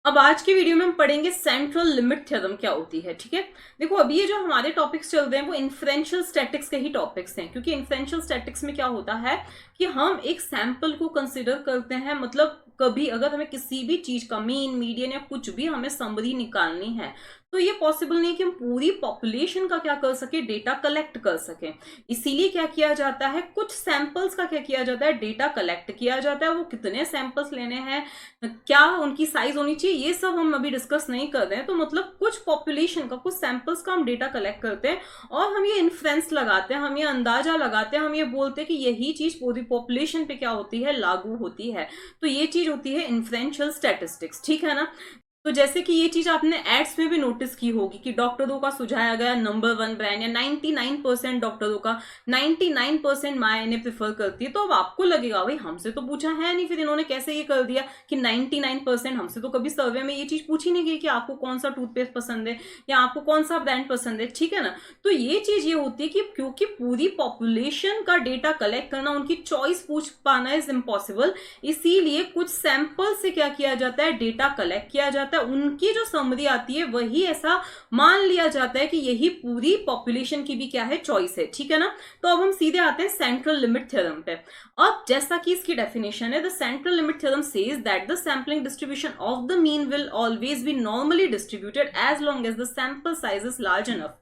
अब आज की वीडियो में हम पढ़ेंगे सेंट्रल लिमिट थ्योरम क्या होती है। ठीक है, देखो अभी ये जो हमारे टॉपिक्स चल रहे हैं वो इन्फ्रेंशियल स्टैटिक्स के ही टॉपिक्स हैं, क्योंकि इन्फ्रेंशियल स्टैटिक्स में क्या होता है कि हम एक सैंपल को कंसिडर करते हैं। मतलब कभी अगर हमें किसी भी चीज का मीन मीडियन या कुछ भी हमें समरी निकालनी है तो ये पॉसिबल नहीं कि हम पूरी पॉपुलेशन का क्या कर सके, डेटा कलेक्ट कर सके। इसीलिए क्या किया जाता है, कुछ सैंपल्स का क्या किया जाता है, डेटा कलेक्ट किया जाता है। वो कितने सैंपल्स लेने हैं, क्या उनकी साइज होनी चाहिए, ये सब हम अभी डिस्कस नहीं कर रहे हैं। तो मतलब कुछ पॉपुलेशन का, कुछ सैंपल्स का हम डेटा कलेक्ट करते हैं और हम ये इन्फ्रेंस लगाते हैं, हम ये अंदाजा लगाते हैं, हम ये बोलते हैं कि यही चीज पूरी पॉपुलेशन पे क्या होती है, लागू होती है। तो ये चीज होती है इन्फ्रेंशियल स्टैटिस्टिक्स। ठीक है ना। तो जैसे कि ये चीज आपने एड्स में भी नोटिस की होगी कि डॉक्टरों का सुझाया गया नंबर 1 ब्रांड या 99% डॉक्टरों का 99% माँ इन्हें प्रेफर करती है। तो अब आपको लगेगा भाई हमसे तो पूछा है नहीं, फिर इन्होंने कैसे ये कर दिया कि 99%। हमसे तो कभी सर्वे में ये चीज पूछी नहीं गई कि आपको कौन सा टूथपेस्ट पसंद है या आपको कौन सा ब्रांड पसंद है। ठीक है ना। तो ये चीज ये होती है कि क्योंकि पूरी पॉपुलेशन का डेटा कलेक्ट करना, उनकी चॉइस पूछ पाना इज इम्पॉसिबल, इसीलिए कुछ सैंपल से क्या किया जाता है, डेटा कलेक्ट किया जाता है। उनकी जो समरी आती है वही ऐसा मान लिया जाता है कि यही पूरी पॉपुलेशन की भी क्या है, चॉइस है। ठीक है ना। तो अब हम सीधे आते हैं सेंट्रल लिमिट थ्योरम पे। अब जैसा कि इसकी डेफिनेशन है, the central limit theorem says that the sampling distribution of the mean will always be normally distributed as long as the sample size is large enough.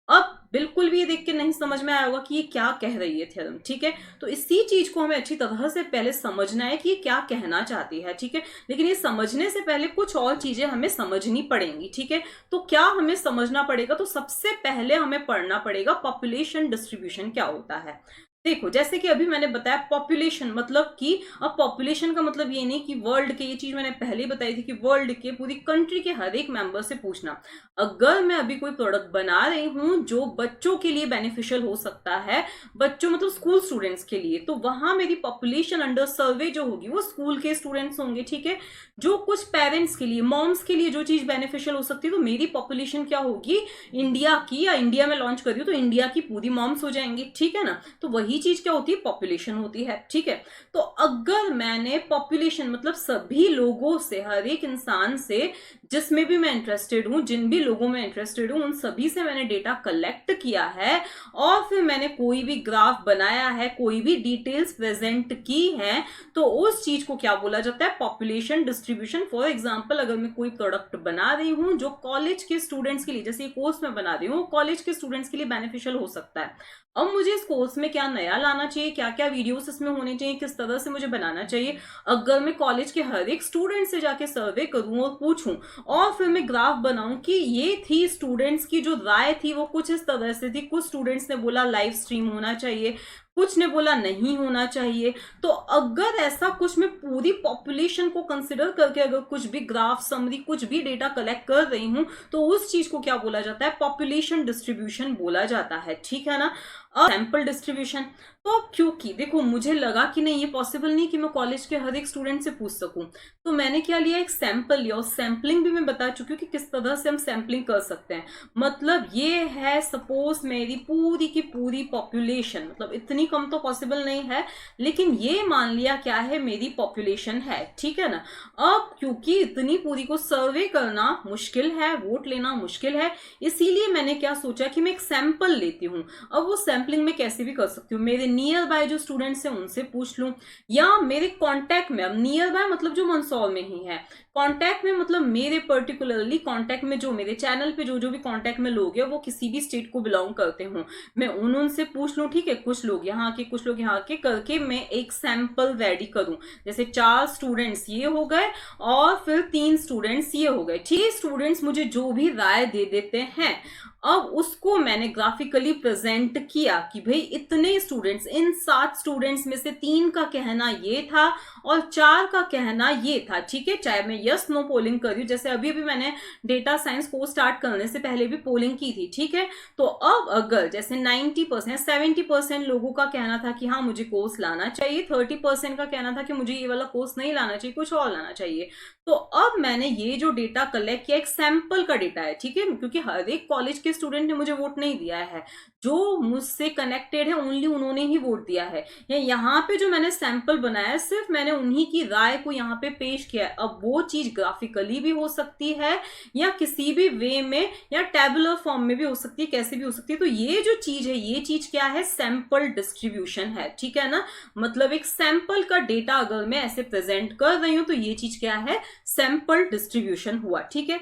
अब बिल्कुल भी ये देख के नहीं समझ में आया होगा कि ये क्या कह रही है थ्योरम। ठीक है, तो इसी चीज को हमें अच्छी तरह से पहले समझना है कि ये क्या कहना चाहती है। ठीक है, लेकिन ये समझने से पहले कुछ और चीजें हमें समझनी पड़ेंगी। ठीक है, तो क्या हमें समझना पड़ेगा, तो सबसे पहले हमें पढ़ना पड़ेगा पॉपुलेशन डिस्ट्रीब्यूशन क्या होता है। देखो जैसे कि अभी मैंने बताया पॉपुलेशन मतलब कि, अब पॉपुलेशन का मतलब ये नहीं कि वर्ल्ड के, ये चीज मैंने पहले ही बताई थी कि वर्ल्ड के, पूरी कंट्री के हर एक मेंबर से पूछना। अगर मैं अभी कोई प्रोडक्ट बना रही हूं जो बच्चों के लिए बेनिफिशियल हो सकता है, बच्चों मतलब स्कूल स्टूडेंट्स के लिए, तो वहां मेरी पॉपुलेशन अंडर सर्वे जो होगी वो स्कूल के स्टूडेंट्स होंगे। ठीक है, जो कुछ पेरेंट्स के लिए, मॉम्स के लिए जो चीज बेनिफिशियल हो सकती है, तो मेरी पॉपुलेशन क्या होगी, इंडिया की, या इंडिया में लॉन्च कर रही हूँ तो इंडिया की पूरी मॉम्स हो जाएंगी। ठीक है ना। तो वही चीज क्या होती है, पॉपुलेशन होती है। ठीक है, तो अगर मैंने पॉपुलेशन मतलब सभी लोगों से, हर एक इंसान से जिसमें भी मैं इंटरेस्टेड हूं, जिन भी लोगों में इंटरेस्टेड हूं, उन सभी से मैंने डेटा कलेक्ट किया है और फिर मैंने कोई भी ग्राफ बनाया है, कोई भी डिटेल्स प्रेजेंट की है, तो उस चीज को क्या बोला जाता है, पॉपुलेशन डिस्ट्रीब्यूशन। फॉर एग्जाम्पल अगर मैं कोई प्रोडक्ट बना रही हूं जो कॉलेज के स्टूडेंट्स के लिए, जैसे ये कोर्स में बना रही हूँ, कॉलेज के स्टूडेंट्स के लिए बेनिफिशियल हो सकता है। अब मुझे इस कोर्स में क्या नया लाना चाहिए, क्या क्या वीडियोस इसमें होने चाहिए, किस तरह से मुझे बनाना चाहिए, अगर मैं कॉलेज के हर एक स्टूडेंट से जाके सर्वे करूं और पूछूं और फिर मैं ग्राफ बनाऊं कि ये थी स्टूडेंट्स की जो राय थी वो कुछ इस तरह से थी, कुछ स्टूडेंट्स ने बोला लाइव स्ट्रीम होना चाहिए, कुछ ने बोला नहीं होना चाहिए। तो अगर ऐसा कुछ मैं पूरी पॉपुलेशन को कंसिडर करके अगर कुछ भी ग्राफ समरी कुछ भी डेटा कलेक्ट कर रही हूं, तो उस चीज को क्या बोला जाता है, पॉपुलेशन डिस्ट्रीब्यूशन बोला जाता है। ठीक है ना। सैंपल डिस्ट्रीब्यूशन, तो क्योंकि देखो मुझे लगा कि नहीं ये पॉसिबल नहीं कि मैं कॉलेज के हर एक स्टूडेंट से पूछ सकूं, तो मैंने क्या लिया, एक सैंपल लिया। और सैंपलिंग भी मैं बता चुकी हूँ कि किस तरह से हम सैंपलिंग कर सकते हैं। मतलब ये है, सपोज मेरी पूरी की पूरी पॉपुलेशन, मतलब इतनी कम तो पॉसिबल नहीं है, लेकिन ये मान लिया क्या है, मेरी पॉपुलेशन है। ठीक है ना। अब क्योंकि इतनी पूरी को सर्वे करना मुश्किल है, वोट लेना मुश्किल है, इसीलिए मैंने क्या सोचा कि मैं एक सैंपल लेती हूँ। अब वो सैंपलिंग में कैसे भी कर सकती हूँ, मेरे नियर बाय जो स्टूडेंट्स हैं उनसे पूछ लूं, या मेरे कांटेक्ट में, अब नियर बाय मतलब जो मंदसौर में ही है, कांटेक्ट में मतलब मेरे पर्टिकुलरली कांटेक्ट में जो मेरे चैनल पे जो जो भी कांटेक्ट में लोग हैं वो किसी भी स्टेट को बिलोंग करते हों, मैं उनसे पूछ लूं। ठीक है, कुछ लोग यहाँ के कुछ लोग यहाँ के करके मैं एक सैंपल रेडी करूं। जैसे 4 स्टूडेंट्स ये हो गए और फिर 3 स्टूडेंट्स ये हो गए। ठीक है, स्टूडेंट्स मुझे जो भी राय दे देते हैं, अब उसको मैंने ग्राफिकली प्रेजेंट किया कि भाई इतने स्टूडेंट्स, इन 7 स्टूडेंट्स में से 3 का कहना ये था और 4 का कहना ये था। ठीक है, चाहे मैं यस नो पोलिंग कर रही हूँ, जैसे अभी मैंने डेटा साइंस को स्टार्ट करने से पहले भी पोलिंग की थी। ठीक है, तो अब अगर जैसे 90% 70% लोगों का कहना था कि हाँ मुझे कोर्स लाना चाहिए, 30% का कहना था कि मुझे ये वाला कोर्स नहीं लाना चाहिए, कुछ और लाना चाहिए, तो अब मैंने ये जो डेटा कलेक्ट किया एक सैंपल का डेटा है। ठीक है, क्योंकि हर एक कॉलेज के स्टूडेंट ने मुझे वोट नहीं दिया है, जो मुझसे कनेक्टेड है ओनली उन्होंने ही वोट दिया है, या यहाँ पे जो मैंने सैंपल बनाया है सिर्फ मैंने उन्हीं की राय को यहाँ पे पेश किया है। अब वो चीज ग्राफिकली भी हो सकती है या किसी भी वे में या टेबुलर फॉर्म में भी हो सकती है, कैसे भी हो सकती है। तो ये जो चीज है, ये चीज क्या है, सैंपल डिस्ट्रीब्यूशन है, ठीक है ना। मतलब एक सैंपल का डेटा अगर मैं ऐसे प्रेजेंट कर रही हूं तो ये चीज क्या है, सैंपल डिस्ट्रीब्यूशन हुआ, ठीक है।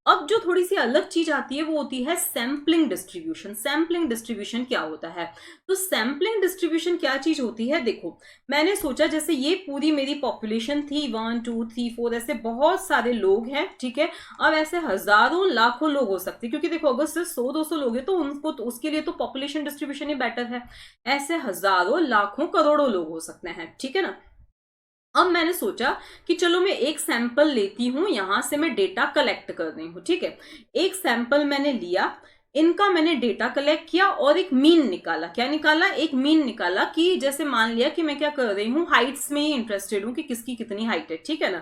अब जो थोड़ी सी अलग चीज आती है वो होती है सैम्पलिंग डिस्ट्रीब्यूशन। सैम्पलिंग डिस्ट्रीब्यूशन क्या होता है, तो सैम्पलिंग डिस्ट्रीब्यूशन क्या चीज होती है, देखो मैंने सोचा जैसे ये पूरी मेरी पॉपुलेशन थी 1 2 3 4 ऐसे बहुत सारे लोग हैं, ठीक है। अब ऐसे हजारों लाखों लोग हो सकते हैं, क्योंकि देखो अगर सिर्फ 100-200 लोग हैं तो उनको तो उसके लिए तो पॉपुलेशन डिस्ट्रीब्यूशन ही बेटर है। ऐसे हजारों लाखों करोड़ों लोग हो सकते हैं, ठीक है ना। अब मैंने सोचा कि चलो मैं एक सैंपल लेती हूं, यहां से मैं डेटा कलेक्ट कर रही हूं, ठीक है। एक सैंपल मैंने लिया, इनका मैंने डेटा कलेक्ट किया और एक मीन निकाला। क्या निकाला, एक मीन निकाला कि जैसे मान लिया कि मैं क्या कर रही हूँ, हाइट्स में ही इंटरेस्टेड हूँ कि किसकी कितनी हाइट है, ठीक है ना।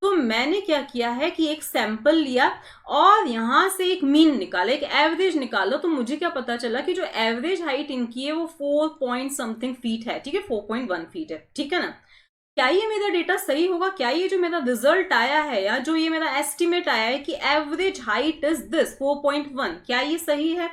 तो मैंने क्या किया है कि एक सैंपल लिया और यहां से एक मीन निकाला, एक एवरेज निकाला। तो मुझे क्या पता चला कि जो एवरेज हाइट इनकी है वो 4 पॉइंट समथिंग फीट है, ठीक है, 4.1 फीट है, ठीक है ना। क्या ये मेरा डेटा सही होगा, क्या ये जो मेरा रिजल्ट आया है या जो ये मेरा एस्टिमेट आया है कि एवरेज हाइट इज दिस 4.1, क्या ये सही है,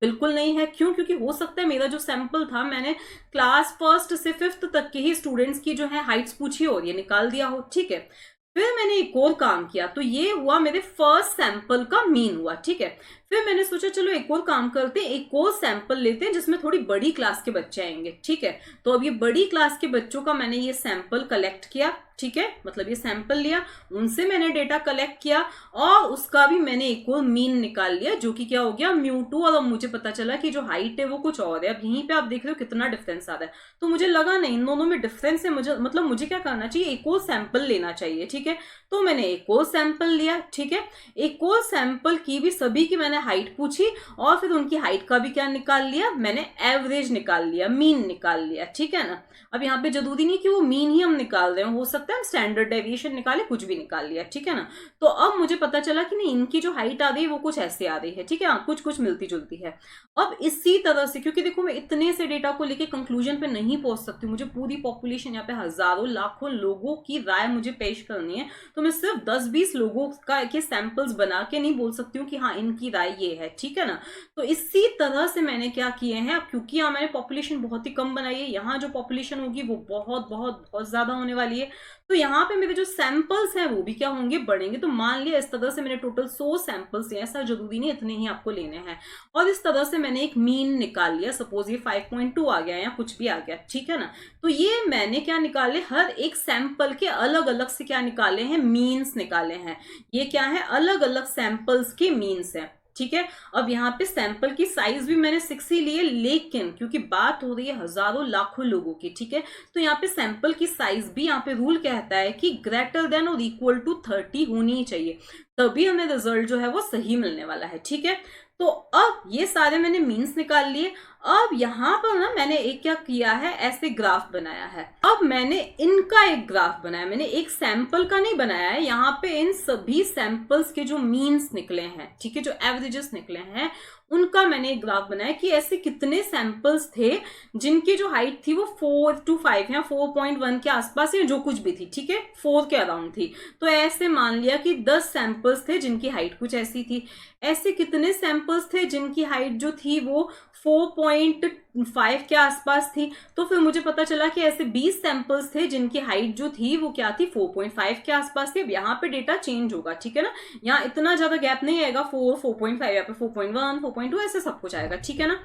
बिल्कुल नहीं है। क्यों, क्योंकि हो सकता है मेरा जो सैंपल था मैंने क्लास 1st से 5th तक के ही स्टूडेंट्स की जो है हाइट्स पूछी और ये निकाल दिया हो, ठीक है। फिर मैंने एक और काम किया, तो ये हुआ मेरे फर्स्ट सैंपल का मीन हुआ, ठीक है। फिर मैंने सोचा चलो एक और काम करते हैं, एक और सैंपल लेते हैं जिसमें थोड़ी बड़ी क्लास के बच्चे आएंगे, ठीक है। तो अब ये बड़ी क्लास के बच्चों का मैंने ये सैंपल कलेक्ट किया, ठीक है, मतलब ये सैंपल लिया, उनसे मैंने डेटा कलेक्ट किया और उसका भी मैंने एक और मीन निकाल लिया जो कि क्या हो गया, μ2। और अब मुझे पता चला कि जो हाइट है वो कुछ और है। अब यहीं पे आप देख रहे हो कितना डिफरेंस आ रहा है। तो मुझे लगा नहीं, इन दोनों में डिफरेंस है, मुझे मतलब मुझे क्या करना चाहिए, एक और सैंपल लेना चाहिए, ठीक है। तो मैंने एक और सैंपल लिया, ठीक है। एक और सैंपल की भी सभी की मैंने हाइट पूछी और फिर उनकी हाइट का भी क्या निकाल लिया, मैंने एवरेज निकाल लिया, मीन निकाल लिया, ठीक है ना। अब यहाँ पे जरूरी नहीं कि वो मीन ही हम निकाल रहे हैं, हो सकता है हम स्टैंडर्ड डेविएशन निकाले, कुछ भी निकाल लिया, ठीक है ना। तो अब मुझे पता चला कि नहीं, इनकी जो हाइट आ रही है वो कुछ ऐसे आ रही है, ठीक है, कुछ कुछ मिलती जुलती है। अब इसी तरह से, क्योंकि देखो मैं इतने से डेटा को लेके कंक्लूजन पे नहीं पहुंच सकती, मुझे पूरी पॉपुलेशन यहाँ पे हजारों लाखों लोगों की राय मुझे पेश करनी है, तो मैं सिर्फ 10-20 लोगों का के सैंपल्स बना के नहीं बोल सकती हूँ कि हाँ इनकी राय ये है, ठीक है ना। तो इसी तरह से मैंने क्या किए हैं, क्योंकि यहाँ मैंने पॉपुलेशन बहुत ही कम बनाई है, यहाँ जो पॉपुलेशन होगी वो बहुत बहुत बहुत ज्यादा होने वाली है, तो यहाँ पे मेरे जो सैंपल्स हैं वो भी क्या होंगे, बढ़ेंगे। तो मान लिया इस तरह से मैंने टोटल 100 सैंपल्स लिए, ऐसा जरूरी नहीं इतने ही आपको लेने हैं, और इस तरह से मैंने एक मीन निकाल लिया, सपोज ये 5.2 आ गया या कुछ भी आ गया, ठीक है ना। तो ये मैंने क्या निकाले, हर एक सैंपल के अलग अलग से क्या निकाले हैं, मीन्स निकाले हैं। ये क्या है, अलग अलग सैंपल्स के मीन्स हैं, ठीक है। अब यहाँ पे सैंपल की साइज भी मैंने 6 ही लिए, लेकिन क्योंकि बात हो रही है हजारों लाखों लोगों की, ठीक है, तो यहाँ पे सैंपल की साइज भी, यहाँ पे रूल कहता है कि ग्रेटर देन और इक्वल टू 30 होनी ही चाहिए, तभी हमें रिजल्ट जो है वो सही मिलने वाला है, ठीक है। तो अब ये सारे मैंने मीन्स निकाल लिए। अब यहाँ पर ना मैंने एक क्या किया है, ऐसे ग्राफ बनाया है। अब मैंने इनका एक ग्राफ बनाया, मैंने एक सैंपल का नहीं बनाया है, यहाँ पे इन सभी सैंपल्स के जो मीन्स निकले हैं, ठीक है, जो एवरेजेस निकले हैं, उनका मैंने एक ग्राफ बनाया कि ऐसे कितने सैंपल्स थे जिनकी जो हाइट थी वो 4 to 5 या 4.1 के आसपास या जो कुछ भी थी, ठीक है, 4 के अराउंड थी। तो ऐसे मान लिया कि 10 सैंपल्स थे जिनकी हाइट कुछ ऐसी थी। ऐसे कितने सैंपल्स थे जिनकी हाइट जो थी वो 4.5 के आसपास थी। तो फिर मुझे पता चला कि ऐसे 20 सैंपल्स थे जिनकी हाइट जो थी वो क्या थी, 4.5 के आसपास थी। अब यहाँ पे डेटा चेंज होगा, ठीक है ना, यहाँ इतना ज्यादा गैप नहीं आएगा, 4, 4.5, यहाँ पे 4.1, 4.2 ऐसे सब कुछ आएगा, ठीक है ना।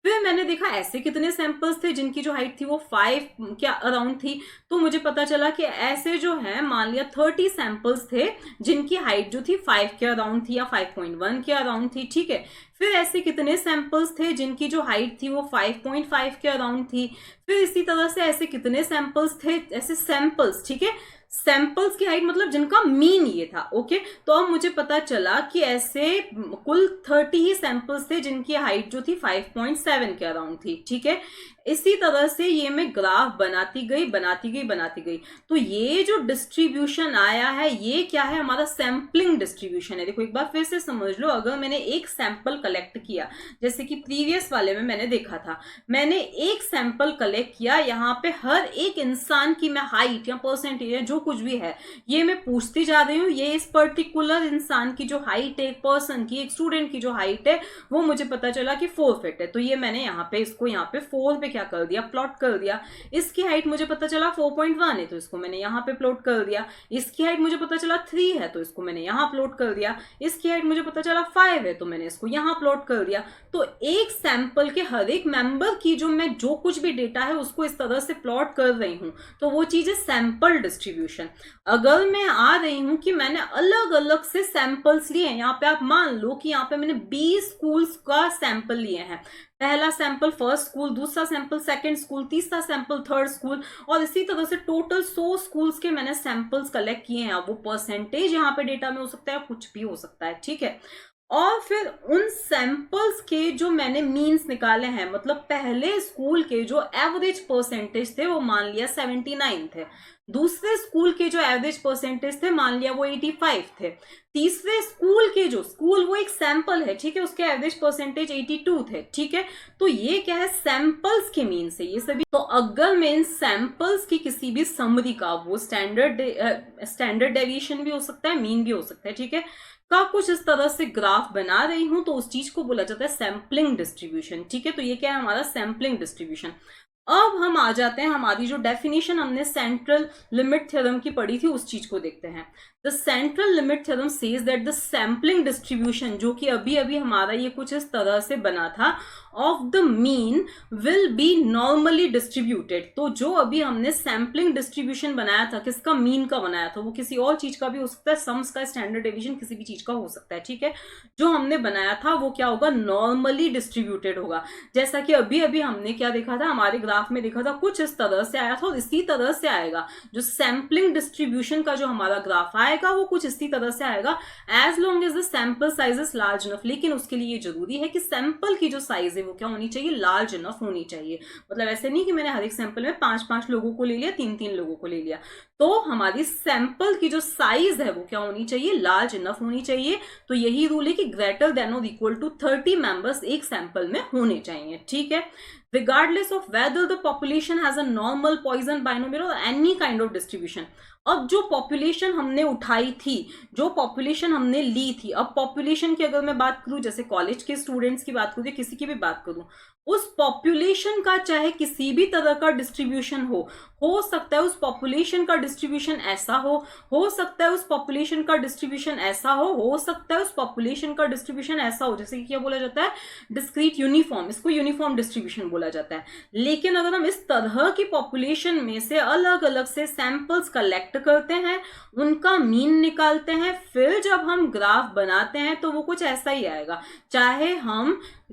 फिर मैंने देखा ऐसे कितने सैंपल्स थे जिनकी जो हाइट थी वो 5 के अराउंड थी। तो मुझे पता चला कि ऐसे जो है मान लिया 30 सैंपल्स थे जिनकी हाइट जो थी 5 के अराउंड थी या 5.1 के अराउंड थी, ठीक है। फिर ऐसे कितने सैंपल्स थे जिनकी जो हाइट थी वो 5.5 के अराउंड थी। फिर इसी तरह से ऐसे कितने सैंपल्स थे, ऐसे सैंपल्स, ठीक है, सैंपल्स की हाइट मतलब जिनका मीन ये था, ओके। तो अब मुझे पता चला कि ऐसे कुल 30 ही सैंपल्स थे जिनकी हाइट जो थी 5.7 के अराउंड थी, ठीक है। इसी तरह से ये मैं ग्राफ बनाती गई। तो ये जो डिस्ट्रीब्यूशन आया है ये क्या है, हमारा सैम्पलिंग डिस्ट्रीब्यूशन है। देखो एक बार फिर से समझ लो, अगर मैंने एक सैंपल कलेक्ट किया, जैसे कि प्रीवियस वाले में मैंने देखा था, मैंने एक सैंपल कलेक्ट किया, यहाँ पे हर एक इंसान की मैं हाइट या परसेंटेज या जो कुछ भी है ये मैं पूछती जा रही हूँ। ये इस पर्टिकुलर इंसान की जो हाइट है, एक पर्सन की, एक स्टूडेंट की जो हाइट है, वो मुझे पता चला कि 4 फीट है। तो ये मैंने यहाँ पे इसको यहाँ पे 4 पे क्या कर दिया, प्लॉट कर दिया। इसकी हाइट मुझे पता चला 4.1 है, तो इसको मैंने यहाँ पे प्लॉट कर दिया। इसकी हाइट मुझे पता चला 3 है, तो इसको मैंने यहाँ प्लॉट कर दिया। इसकी हाइट मुझे पता चला 5 है, तो मैंने इसको यहाँ प्लॉट कर दिया। तो एक सैंपल के हर एक मेंबर की जो कुछ भी डेटा है उसको इस तरह से प्लॉट कर रही हूँ, तो वो चीज है सैंपल डिस्ट्रीब्यूशन। अगर मैं आ रही हूँ कि मैंने अलग अलग से सैंपल्स लिए हैं, यहाँ पे आप मान लो कि यहाँ पे मैंने 20 स्कूल्स का सैंपल लिए हैं, पहला सैंपल फर्स्ट स्कूल, दूसरा सैंपल सेकंड स्कूल, तीसरा सैंपल थर्ड स्कूल, और इसी तरह से टोटल 100 स्कूल्स के मैंने सैंपल्स कलेक्ट किए हैं। अब वो परसेंटेज यहाँ पे डेटा में हो सकता है, कुछ भी हो सकता है, ठीक है। और फिर उन सैंपल्स के जो मैंने मीन्स निकाले हैं, मतलब पहले स्कूल के जो एवरेज परसेंटेज थे वो मान लिया 79 थे, दूसरे स्कूल के जो एवरेज परसेंटेज थे मान लिया वो 85 थे, तीसरे स्कूल के जो स्कूल वो एक सैंपल है, ठीक है, उसके एवरेज परसेंटेज 82 थे, ठीक है। तो ये क्या है, सैंपल्स के मीन से ये सभी। तो अगर मैं इन सैंपल्स की किसी भी समरी का, वो स्टैंडर्ड डेविएशन भी हो सकता है, मीन भी हो सकता है, ठीक है, का कुछ इस तरह से ग्राफ बना रही हूं, तो उस चीज को बोला जाता है सैम्पलिंग डिस्ट्रीब्यूशन, ठीक है। तो ये क्या है, हमारा सैम्पलिंग डिस्ट्रीब्यूशन। अब हम आ जाते हैं, हमारी जो डेफिनेशन हमने सेंट्रल लिमिट थ्योरम की पढ़ी थी उस चीज को देखते हैं। The central limit theorem says that the sampling distribution, जो कि अभी अभी हमारा ये कुछ इस तरह से बना था, of the mean will be normally distributed. तो जो अभी हमने सैम्पलिंग डिस्ट्रीब्यूशन बनाया था, किसका, मीन का बनाया था, वो किसी और चीज का भी हो सकता है, सम्स का, स्टैंडर्ड डेविएशन, किसी भी चीज का हो सकता है, ठीक है। जो हमने बनाया था वो क्या होगा, नॉर्मली डिस्ट्रीब्यूटेड होगा। जैसा कि अभी अभी हमने क्या देखा था, हमारे ग्राफ में देखा था, कुछ इस तरह से आया था, और इसी तरह से आएगा जो सैम्पलिंग डिस्ट्रीब्यूशन का जो हमारा ग्राफ आएगा वो कुछ इसी तरह से आएगा, as long as the sample size is large enough. लेकिन उसके लिए ये जरूरी है कि सैंपल की जो साइज है वो क्या होनी चाहिए, लार्ज इनफ होनी चाहिए। मतलब ऐसे नहीं कि मैंने हर एक सैंपल में 5-5 लोगों को ले लिया, 3-3 लोगों को ले लिया। तो हमारी सैंपल की जो साइज है वो क्या होनी चाहिए, लार्ज इनफ होनी चाहिए। तो यही रूल है कि ग्रेटर देन और इक्वल टू 30 मेंबर्स एक सैंपल में होने चाहिए, ठीक है, regardless of whether the population has a normal, Poisson binomial or any kind of distribution। अब जो पॉपुलेशन हमने उठाई थी, जो पॉपुलेशन हमने ली थी, अब पॉपुलेशन की अगर मैं बात करूं, जैसे कॉलेज के स्टूडेंट्स की बात करूं या किसी की भी बात करूं, उस पॉपुलेशन का चाहे किसी भी तरह का डिस्ट्रीब्यूशन हो सकता है उस पॉपुलेशन का डिस्ट्रीब्यूशन ऐसा हो सकता है उस पॉपुलेशन का डिस्ट्रीब्यूशन ऐसा हो सकता है उस पॉपुलेशन का डिस्ट्रीब्यूशन ऐसा हो, जैसे कि क्या बोला जाता है, डिस्क्रीट यूनिफॉर्म, इसको यूनिफॉर्म डिस्ट्रीब्यूशन बोला जाता है। लेकिन अगर हम इस तरह की पॉपुलेशन में से अलग अलग से सैंपल्स कलेक्ट करते हैं, उनका मीन निकालते हैं, फिर जब हम ग्राफ बनाते हैं तो वो कुछ ऐसा ही आएगा,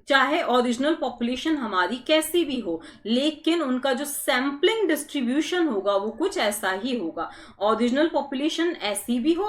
चाहे ओरिजिनल पॉपुलेशन हमारी कैसी भी हो, लेकिन उनका जो सैम्पलिंग डिस्ट्रीब्यूशन होगा वो कुछ ऐसा ही होगा। ओरिजिनल पॉपुलेशन ऐसी भी हो,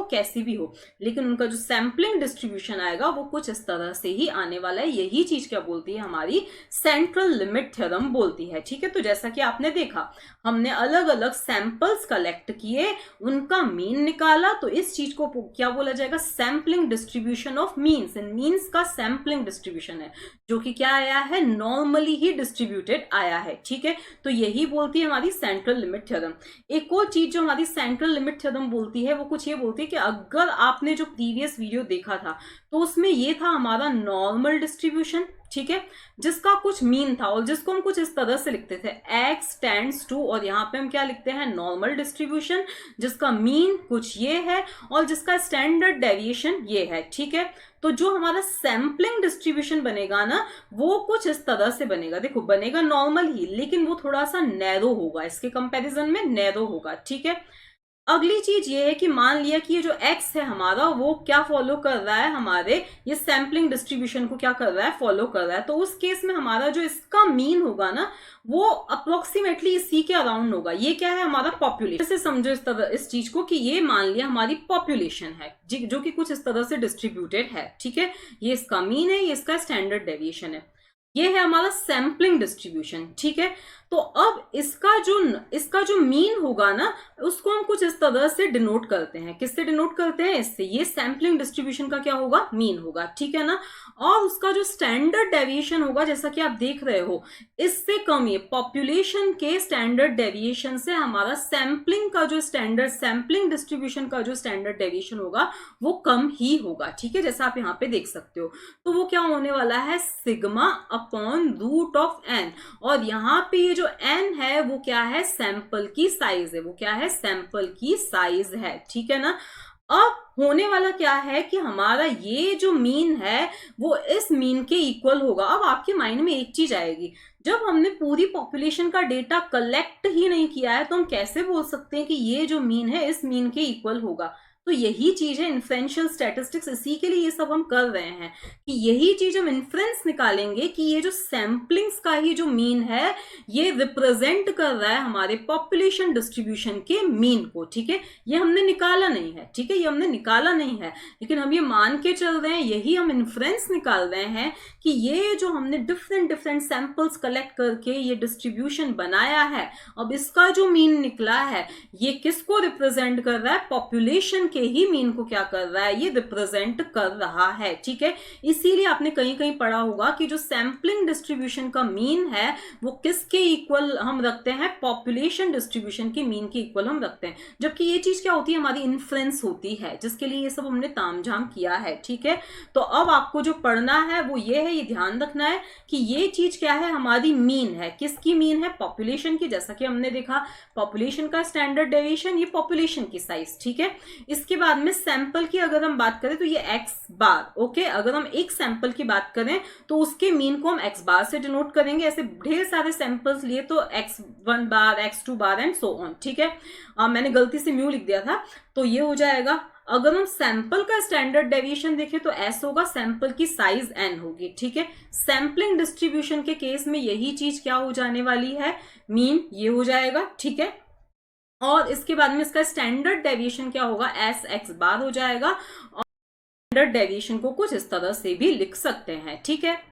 कैसी भी हो, लेकिन उनका जो सैम्पलिंग डिस्ट्रीब्यूशन आएगा वो कुछ इस तरह से ही आने वाला है। यही चीज क्या बोलती है, हमारी सेंट्रल लिमिट थ्योरम बोलती है, ठीक है। तो जैसा कि आपने देखा, हमने अलग अलग सैंपल्स कलेक्ट किए, उनका मीन निकाला, तो इस चीज को क्या बोला जाएगा, sampling distribution of means. Means का सैम्पलिंग डिस्ट्रीब्यूशन है, जो कि क्या आया है, नॉर्मली ही डिस्ट्रीब्यूटेड आया है, ठीक है। तो यही बोलती है हमारी सेंट्रल लिमिट थ्योरम। एक और चीज जो हमारी सेंट्रल लिमिट थ्योरम बोलती है वो कुछ ये बोलती है कि अगर आपने जो प्रीवियस वीडियो देखा था तो उसमें ये था हमारा नॉर्मल डिस्ट्रीब्यूशन, ठीक है, जिसका कुछ मीन था और जिसको हम कुछ इस तरह से लिखते थे, x टेंड्स टू, और यहाँ पे हम क्या लिखते हैं, नॉर्मल डिस्ट्रीब्यूशन, जिसका मीन कुछ ये है और जिसका स्टैंडर्ड डेविएशन ये है, ठीक है। तो जो हमारा सैम्पलिंग डिस्ट्रीब्यूशन बनेगा ना, वो कुछ इस तरह से बनेगा, देखो बनेगा नॉर्मल ही, लेकिन वो थोड़ा सा नैरो होगा, इसके कंपैरिजन में नैरो होगा, ठीक है। अगली चीज ये है कि मान लिया कि ये जो x है हमारा, वो क्या फॉलो कर रहा है, हमारे ये सैम्पलिंग डिस्ट्रीब्यूशन को क्या कर रहा है, फॉलो कर रहा है। तो उस केस में हमारा जो इसका मीन होगा ना, वो अप्रोक्सीमेटली इसी के अराउंड होगा। ये क्या है, हमारा पॉपुलेशन। जैसे समझो इस चीज को कि ये मान लिया हमारी पॉपुलेशन है जो कि कुछ इस तरह से डिस्ट्रीब्यूटेड है, ठीक है। ये इसका मीन है, ये इसका स्टैंडर्ड डेविएशन है। ये है हमारा सैम्पलिंग डिस्ट्रीब्यूशन, ठीक है। तो अब इसका जो मीन होगा ना, उसको हम कुछ इस तरह से डिनोट करते हैं। किससे डिनोट करते हैं? इससे। ये सैम्पलिंग डिस्ट्रीब्यूशन का क्या होगा? मीन होगा, ठीक है ना। और उसका जो स्टैंडर्ड डेविएशन होगा, जैसा कि आप देख रहे हो, इससे कम, ये पॉपुलेशन के स्टैंडर्ड डेविएशन से हमारा सैम्पलिंग का जो स्टैंडर्ड, सैम्पलिंग डिस्ट्रीब्यूशन का जो स्टैंडर्ड डेविएशन होगा वो कम ही होगा, ठीक है, जैसा आप यहाँ पे देख सकते हो। तो वो क्या होने वाला है? Sigma upon root of n. और यहाँ पे ये जो एन है वो क्या है? सैंपल की साइज है। वो क्या है? सैंपल की साइज है, ठीक है ना। अब होने वाला क्या है कि हमारा ये जो मीन है वो इस मीन के इक्वल होगा। अब आपके माइंड में एक चीज आएगी, जब हमने पूरी पॉपुलेशन का डेटा कलेक्ट ही नहीं किया है तो हम कैसे बोल सकते हैं कि ये जो मीन है इस मीन के इक्वल होगा? तो यही चीज है इन्फ्रेंशियल स्टैटिस्टिक्स, इसी के लिए ये सब हम कर रहे हैं कि यही चीज हम इन्फ्रेंस निकालेंगे कि ये जो सैम्पलिंग्स का ही जो मीन है ये रिप्रेजेंट कर रहा है हमारे पॉपुलेशन डिस्ट्रीब्यूशन के मीन को, ठीक है। ये हमने निकाला नहीं है, ठीक है, ये हमने निकाला नहीं है, लेकिन हम ये मान के चल रहे हैं, यही हम इन्फ्रेंस निकाल रहे हैं कि ये जो हमने डिफरेंट डिफरेंट सैंपल्स कलेक्ट करके ये डिस्ट्रीब्यूशन बनाया है, अब इसका जो मीन निकला है ये किसको रिप्रेजेंट कर रहा है? पॉपुलेशन के ही मीन को क्या कर रहा है? ये रिप्रेजेंट कर रहा है, ठीक है। इसीलिए आपने कहीं कहीं पढ़ा होगा कि जो सैंपलिंग डिस्ट्रीब्यूशन का मीन है वो किसके इक्वल हम रखते हैं? पॉपुलेशन डिस्ट्रीब्यूशन के मीन के इक्वल हम रखते हैं। जबकि ये चीज क्या होती है? हमारी इन्फ्रेंस होती है, जिसके लिए ये सब हमने तामझाम किया है, ठीक है। तो अब आपको जो पढ़ना है वो ये है, ये ध्यान रखना है कि ये चीज क्या है? हमारी मीन है। किसकी मीन है? पॉपुलेशन की। जैसा कि हमने देखा पॉपुलेशन का स्टैंडर्ड डेविएशन, ये पॉपुलेशन की साइज, ठीक है। इसके बाद में सैंपल की अगर हम बात करें तो ये एक्स बार, ओके। अगर हम एक सैंपल की बात करें तो उसके मीन को हम एक्स बार से डिनोट करेंगे। ऐसे ढेर सारे सैंपल्स लिए तो x1 bar, x2 bar and so on, ठीक है। मैंने गलती से म्यू लिख दिया था, तो ये हो जाएगा। अगर हम सैंपल का स्टैंडर्ड डेविएशन देखें तो एस होगा, सैंपल की साइज एन होगी, ठीक है। सैंपलिंग डिस्ट्रीब्यूशन के केस में यही चीज क्या हो जाने वाली है? मीन ये हो जाएगा, ठीक है। और इसके बाद में इसका स्टैंडर्ड डेविएशन क्या होगा? एस एक्स बार हो जाएगा। और स्टैंडर्ड डेविएशन को कुछ इस तरह से भी लिख सकते हैं, ठीक है।